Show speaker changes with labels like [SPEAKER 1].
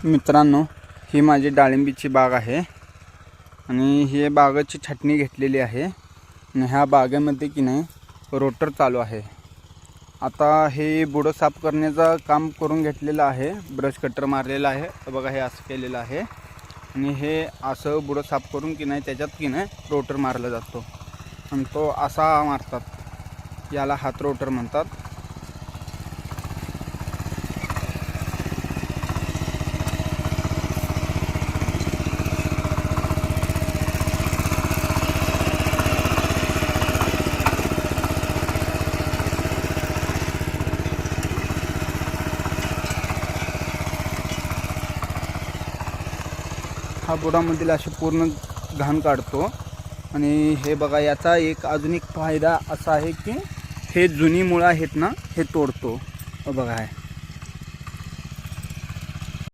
[SPEAKER 1] मित्रांनो, ही माझी डाळिंबीची बाग आहे आणि ही बागाची छाटणी घेतलेली आहे आणि ह्या बागेमध्ये की नाही रोटर चालू आहे। आता हे बुडं साफ करण्याचा काम करून घेतलेलं आहे, ब्रश कटर मारलेला आहे बघा, हे असं केलेलं आहे आणि हे असं बुडं साफ करून की नाही त्याच्यात की नाही रोटर मारला जातो आणि तो असा मारतात, याला हात रोटर म्हणतात। हा बुडामधील असे पूर्ण घाण काढतो आणि हे बघा, याचा अजून एक फायदा असा आहे की हे जुनी मुळं आहेत ना, हे तोडतो बघा। आहे